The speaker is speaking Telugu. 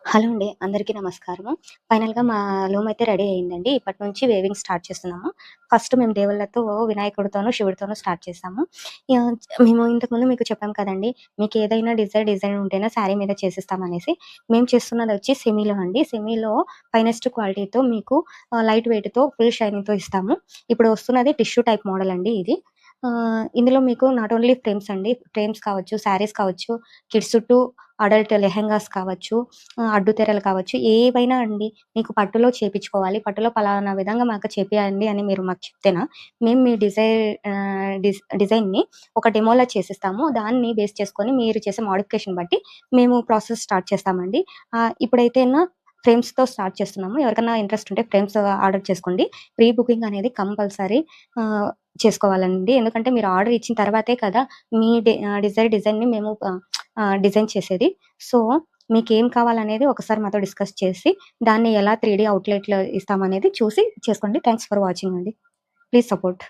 హలో అండి. అందరికీ నమస్కారము. ఫైనల్‌గా మా రూమ్ అయితే రెడీ అయిందండి. ఇప్పటి నుంచి వేవింగ్ స్టార్ట్ చేస్తున్నాము. ఫస్ట్ మేము దేవుళ్ళతో వినాయకుడితోనూ, శివుడితోనూ స్టార్ట్ చేసాము. యాహ్! మేము ఇంతకుముందు మీకు చెప్పాం కదండీ! మీకేదైనా డిజైన్ ఉంటేనే శారీ మీద చేసిస్తామనేసి. మేము చేస్తున్నదొచ్చి సెమీలో అండి. సెమీలో ఫైనెస్ట్ క్వాలిటీతో మీకు లైట్ వెయిట్‌తో, ఫుల్ షైనింగ్‌తో ఇస్తాము. ఇప్పుడు వస్తున్నది టిష్యూ టైప్ మోడల్ అండి ఇది. ఇందులో మీకు నాట్ ఓన్లీ ఫ్రేమ్స్ అండి. ఫ్రేమ్స్ కావచ్చు, శారీస్ కావచ్చు, కిడ్స్ చుట్టూ అడల్ట్ లెహెంగాస్ కావచ్చు, అడ్డుతెరలు కావచ్చు, ఏవైనా అండి. మీకు పట్టులో చేపిచ్చుకోవాలి. పట్టులో పలానా విధంగా మాకు చేపియండి అని మీరు మాకు చెప్తేనా, మేము మీ డిజైన్‌ని ఒక డెమోలా చేసిస్తాము. దాన్ని బేస్ చేసుకొని మీరు చేసే మోడిఫికేషన్ బట్టి మేము ప్రాసెస్ స్టార్ట్ చేస్తామండి. ఇప్పుడైతేనా ఫ్రేమ్స్‌తో స్టార్ట్ చేస్తున్నాము. ఎవరికన్నా ఇంట్రెస్ట్ ఉంటే ఫ్రేమ్స్ ఆర్డర్ చేసుకోండి. ప్రీ బుకింగ్ అనేది కంపల్సరీ ఆహ్, చేసుకోవాలండి. ఎందుకంటే మీరు ఆర్డర్ ఇచ్చిన తర్వాతే కదా మీ డిజైన్‌ని మేము డిజైన్ చేసేది. సో, మీకేం కావాలనేది ఒకసారి మాతో డిస్కస్ చేసి, దాన్ని ఎలా 3 డీ అవుట్‌లెట్‌లో ఇస్తామనేది చూసి చేసుకోండి. థాంక్స్ ఫర్ వాచింగ్ అండి. Please support.